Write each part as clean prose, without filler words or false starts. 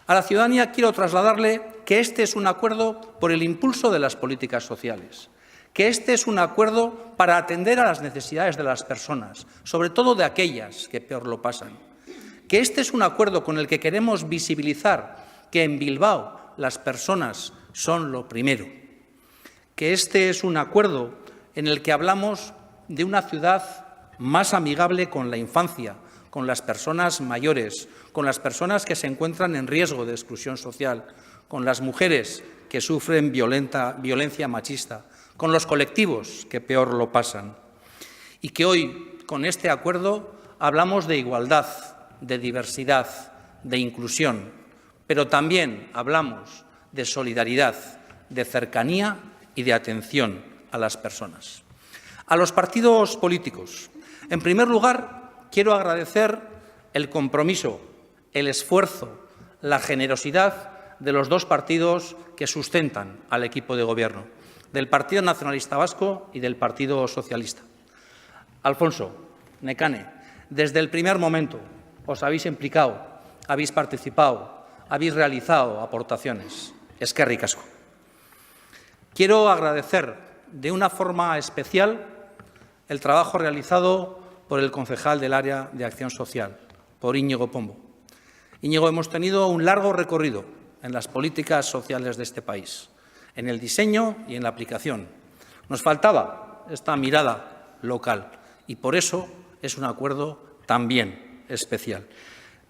A la ciudadanía quiero trasladarle que este es un acuerdo por el impulso de las políticas sociales, que este es un acuerdo para atender a las necesidades de las personas, sobre todo de aquellas que peor lo pasan, que este es un acuerdo con el que queremos visibilizar que en Bilbao las personas son lo primero, que este es un acuerdo en el que hablamos de una ciudad más amigable con la infancia, con las personas mayores, con las personas que se encuentran en riesgo de exclusión social, con las mujeres que sufren violencia machista, con los colectivos que peor lo pasan. Y que hoy, con este acuerdo, hablamos de igualdad, de diversidad, de inclusión, pero también hablamos de solidaridad, de cercanía y de atención a las personas. A los partidos políticos, en primer lugar, quiero agradecer el compromiso, el esfuerzo, la generosidad de los dos partidos que sustentan al equipo de Gobierno, del Partido Nacionalista Vasco y del Partido Socialista. Alfonso, Nekane, desde el primer momento os habéis implicado, habéis participado, habéis realizado aportaciones. Eskerrik asko. Quiero agradecer de una forma especial el trabajo realizado por el concejal del área de Acción Social, por Íñigo Pombo. Íñigo, hemos tenido un largo recorrido en las políticas sociales de este país, en el diseño y en la aplicación. Nos faltaba esta mirada local y por eso es un acuerdo también especial.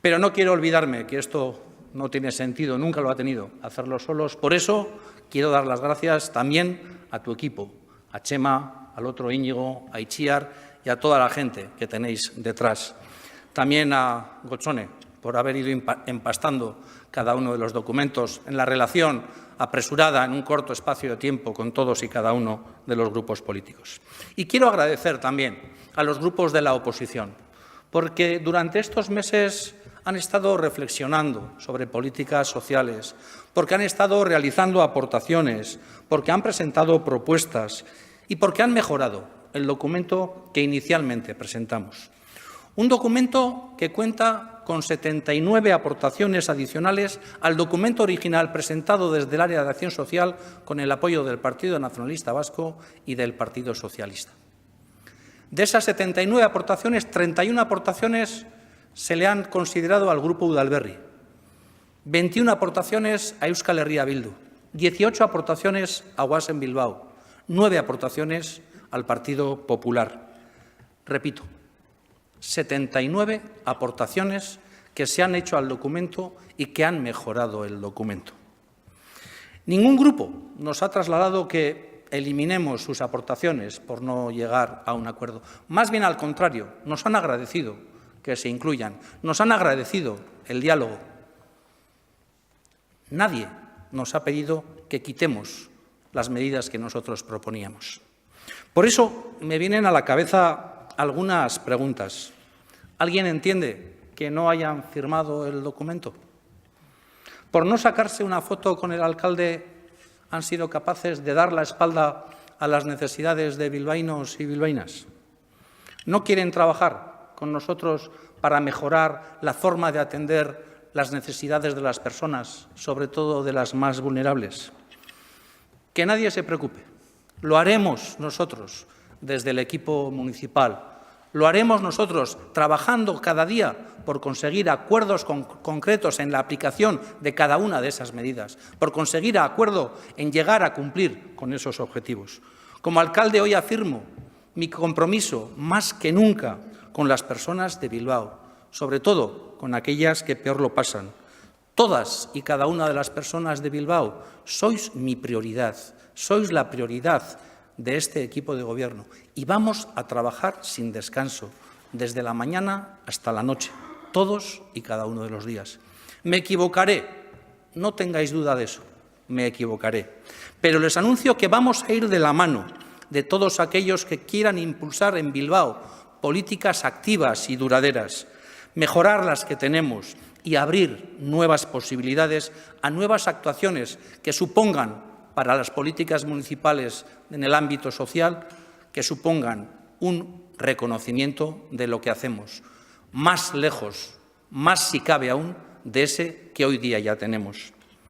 Pero no quiero olvidarme que esto no tiene sentido, nunca lo ha tenido, hacerlo solos. Por eso quiero dar las gracias también a tu equipo, a Chema, al otro Íñigo, a Itziar y a toda la gente que tenéis detrás. También a Gotzone por haber ido empastando cada uno de los documentos en la relación apresurada en un corto espacio de tiempo con todos y cada uno de los grupos políticos. Y quiero agradecer también a los grupos de la oposición, porque durante estos meses han estado reflexionando sobre políticas sociales, porque han estado realizando aportaciones, porque han presentado propuestas y porque han mejorado el documento que inicialmente presentamos. Un documento que cuenta con 79 aportaciones adicionales al documento original presentado desde el área de Acción Social con el apoyo del Partido Nacionalista Vasco y del Partido Socialista. De esas 79 aportaciones, 31 aportaciones se le han considerado al Grupo Udalberri, 21 aportaciones a Euskal Herria Bildu, 18 aportaciones a Guasen Bilbao, 9 aportaciones al Partido Popular. Repito, 79 aportaciones que se han hecho al documento y que han mejorado el documento. Ningún grupo nos ha trasladado que eliminemos sus aportaciones por no llegar a un acuerdo. Más bien al contrario, nos han agradecido que se incluyan, nos han agradecido el diálogo. Nadie nos ha pedido que quitemos las medidas que nosotros proponíamos. Por eso me vienen a la cabeza algunas preguntas. ¿Alguien entiende que no hayan firmado el documento? ¿Por no sacarse una foto con el alcalde han sido capaces de dar la espalda a las necesidades de bilbaínos y bilbaínas? ¿No quieren trabajar con nosotros para mejorar la forma de atender las necesidades de las personas, sobre todo de las más vulnerables? Que nadie se preocupe. Lo haremos nosotros desde el equipo municipal. Lo haremos nosotros trabajando cada día por conseguir acuerdos concretos en la aplicación de cada una de esas medidas, por conseguir acuerdo en llegar a cumplir con esos objetivos. Como alcalde hoy afirmo mi compromiso más que nunca con las personas de Bilbao, sobre todo con aquellas que peor lo pasan. Todas y cada una de las personas de Bilbao sois mi prioridad, sois la prioridad de este equipo de gobierno y vamos a trabajar sin descanso, desde la mañana hasta la noche, todos y cada uno de los días. Me equivocaré, no tengáis duda de eso, me equivocaré, pero les anuncio que vamos a ir de la mano de todos aquellos que quieran impulsar en Bilbao políticas activas y duraderas, mejorar las que tenemos y abrir nuevas posibilidades a nuevas actuaciones que supongan para las políticas municipales en el ámbito social, que supongan un reconocimiento de lo que hacemos, más lejos, más si cabe aún, de ese que hoy día ya tenemos.